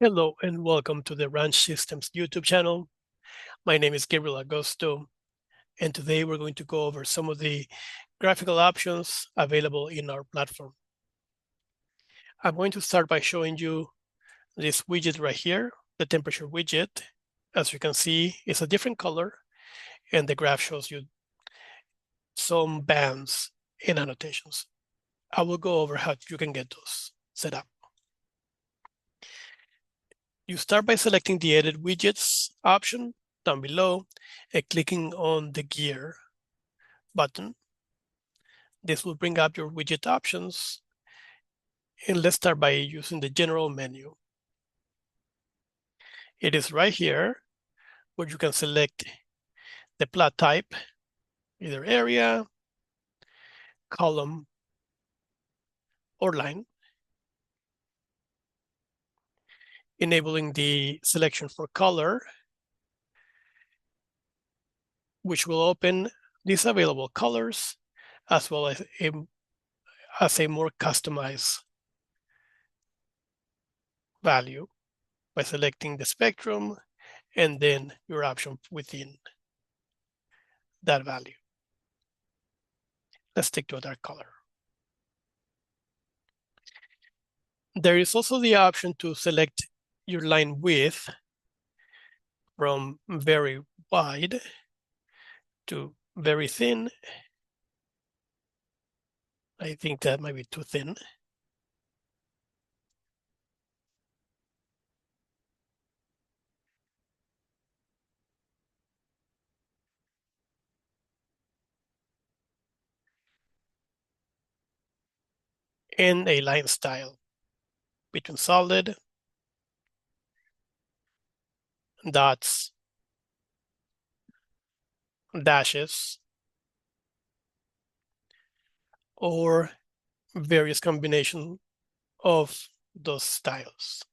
Hello and welcome to the Ranch Systems YouTube channel. My name is Gabriel Agosto, and today we're going to go over some of the graphical options available in our platform. I'm going to start by showing you this widget right here, the temperature widget. As you can see, it's a different color, and the graph shows you some bands and annotations. I will go over how you can get those set up. You start by selecting the Edit Widgets option down below and clicking on the gear button. This will bring up your widget options. And let's start by using the general menu. It is right here where you can select the plot type, either area, column, or line, enabling the selection for color, which will open these available colors as well as a more customized value by selecting the spectrum and then your option within that value. Let's stick to a dark color. There is also the option to select your line width from very wide to very thin. I think that might be too thin. And a line style between solid, dots, dashes, or various combination of those styles.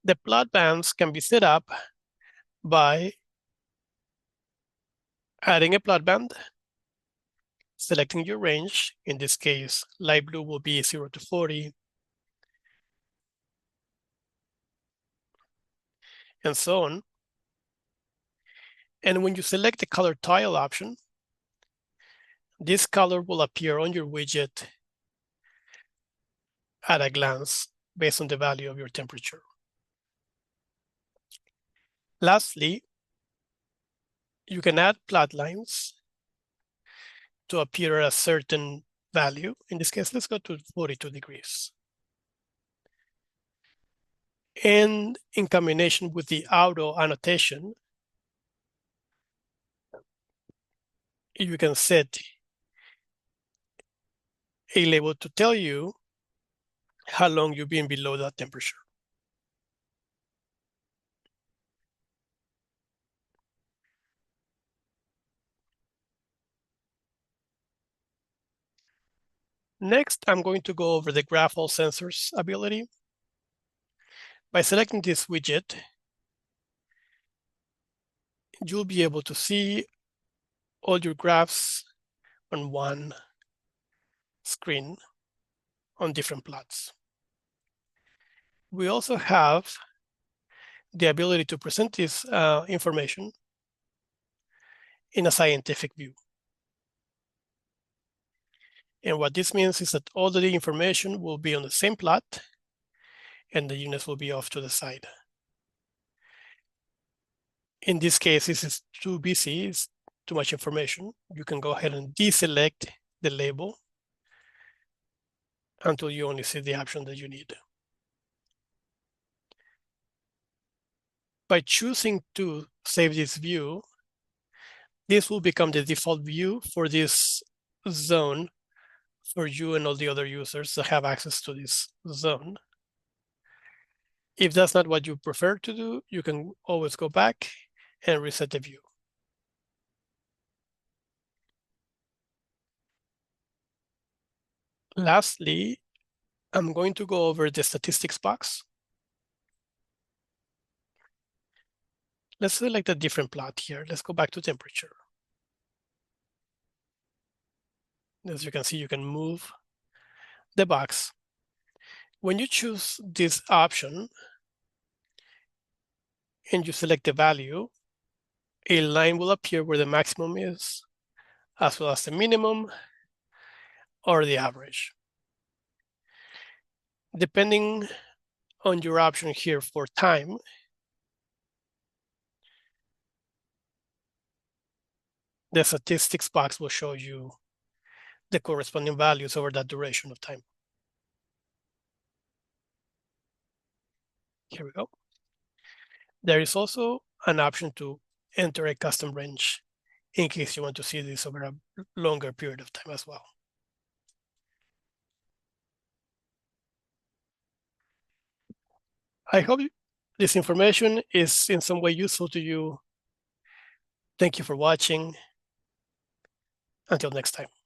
The plot bands can be set up by adding a plot band, selecting your range. In this case, light blue will be 0 to 40, and so on. And when you select the color tile option, this color will appear on your widget at a glance based on the value of your temperature. Lastly, you can add plot lines to appear at a certain value. In this case, let's go to 42 degrees. And in combination with the auto annotation, you can set a label to tell you how long you've been below that temperature. Next, I'm going to go over the graph all sensors ability. By selecting this widget, you'll be able to see all your graphs on one screen on different plots. We also have the ability to present this information in a scientific view. And what this means is that all the information will be on the same plot and the units will be off to the side. In this case, this is too busy, it's too much information. You can go ahead and deselect the label until you only see the option that you need. By choosing to save this view, this will become the default view for this zone for you and all the other users that have access to this zone. If that's not what you prefer to do, you can always go back and reset the view. Lastly, I'm going to go over the statistics box. Let's select a different plot here. Let's go back to temperature. As you can see, you can move the box When you choose this option and you select the value, a line will appear where the maximum is, as well as the minimum or the average. Depending on your option here for time, the statistics box will show you the corresponding values over that duration of time. Here we go. There is also an option to enter a custom range in case you want to see this over a longer period of time as well. I hope this information is in some way useful to you. Thank you for watching. Until next time.